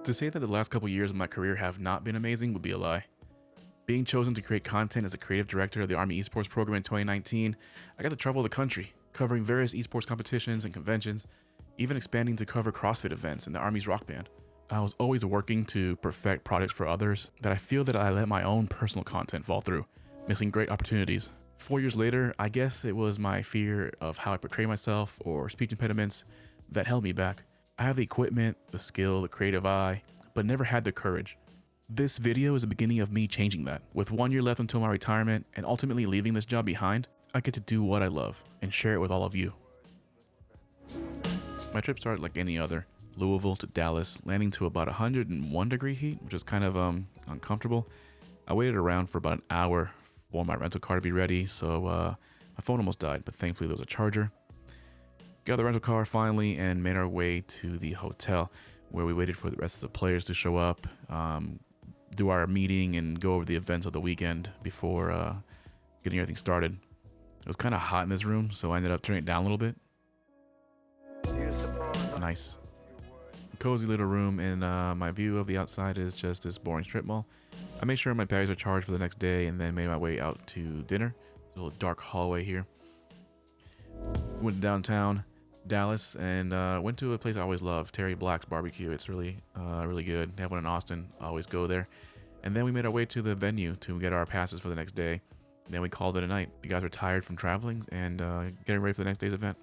To say that the last couple years of my career have not been amazing would be a lie. Being chosen to create content as a creative director of the Army Esports program in 2019, I got to travel the country, covering various esports competitions and conventions, even expanding to cover CrossFit events in the Army's rock band. I was always working to perfect products for others that I feel that I let my own personal content fall through, missing great opportunities. 4 years later, I guess it was my fear of how I portray myself or speech impediments that held me back. I have the equipment, the skill, the creative eye, but never had the courage. This video is the beginning of me changing that. With 1 year left until my retirement and ultimately leaving this job behind, I get to do what I love and share it with all of you. My trip started like any other. Louisville to Dallas, landing to about 101 degree heat, which is kind of uncomfortable. I waited around for about an hour for my rental car to be ready, so my phone almost died, but thankfully there was a charger. Got the rental car finally and made our way to the hotel where we waited for the rest of the players to show up, do our meeting and go over the events of the weekend before getting everything started. It was kind of hot in this room, so I ended up turning it down a little bit. Nice. Cozy little room, and my view of the outside is just this boring strip mall. I made sure my batteries are charged for the next day and then made my way out to dinner. There's a little dark hallway here. Went downtown Dallas and went to a place I always love, Terry Black's Barbecue. It's really good. They have one in Austin. I always go there. And then we made our way to the venue to get our passes for the next day. And then we called it a night. The guys were tired from traveling and getting ready for the next day's event.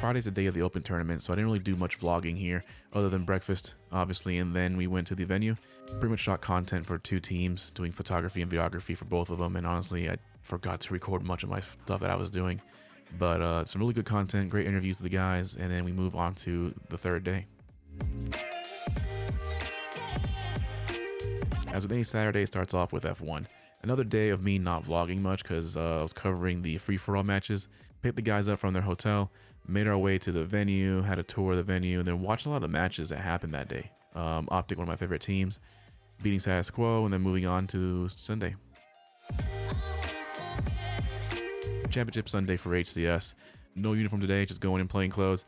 Friday's the day of the open tournament, so I didn't really do much vlogging here other than breakfast, obviously, and then we went to the venue. Pretty much shot content for 2 teams, doing photography and videography for both of them, and honestly, I forgot to record much of my stuff that I was doing. But some really good content, great interviews with the guys, and then we move on to the third day. As with any Saturday, starts off with F1. Another day of me not vlogging much because I was covering the free-for-all matches, picked the guys up from their hotel, made our way to the venue, had a tour of the venue, and then watched a lot of the matches that happened that day. Optic, one of my favorite teams, beating status quo, and then moving on to Sunday. Championship Sunday for HCS. No uniform today, just going in plain clothes.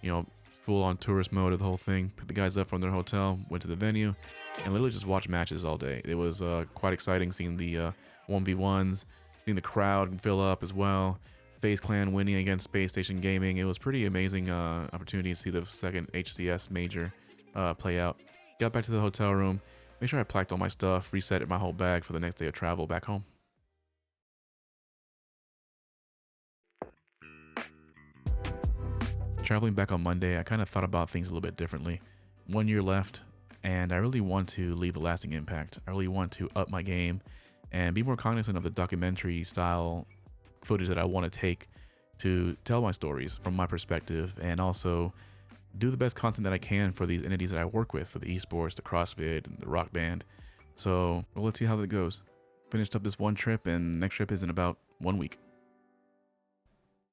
You know, full on tourist mode of the whole thing. Picked the guys up from their hotel, went to the venue, and literally just watched matches all day. It was quite exciting seeing the 1v1s, seeing the crowd fill up as well. FaZe Clan winning against Space Station Gaming. It was pretty amazing opportunity to see the second HCS major play out. Got back to the hotel room, made sure I packed all my stuff, reset my whole bag for the next day of travel back home. Traveling back on Monday, I kind of thought about things a little bit differently. 1 year left, and I really want to leave a lasting impact. I really want to up my game and be more cognizant of the documentary style footage that I want to take to tell my stories from my perspective, and also do the best content that I can for these entities that I work with, for the esports, the CrossFit, and the rock band. So let's see how that goes. Finished up this one trip, and next trip is in about 1 week.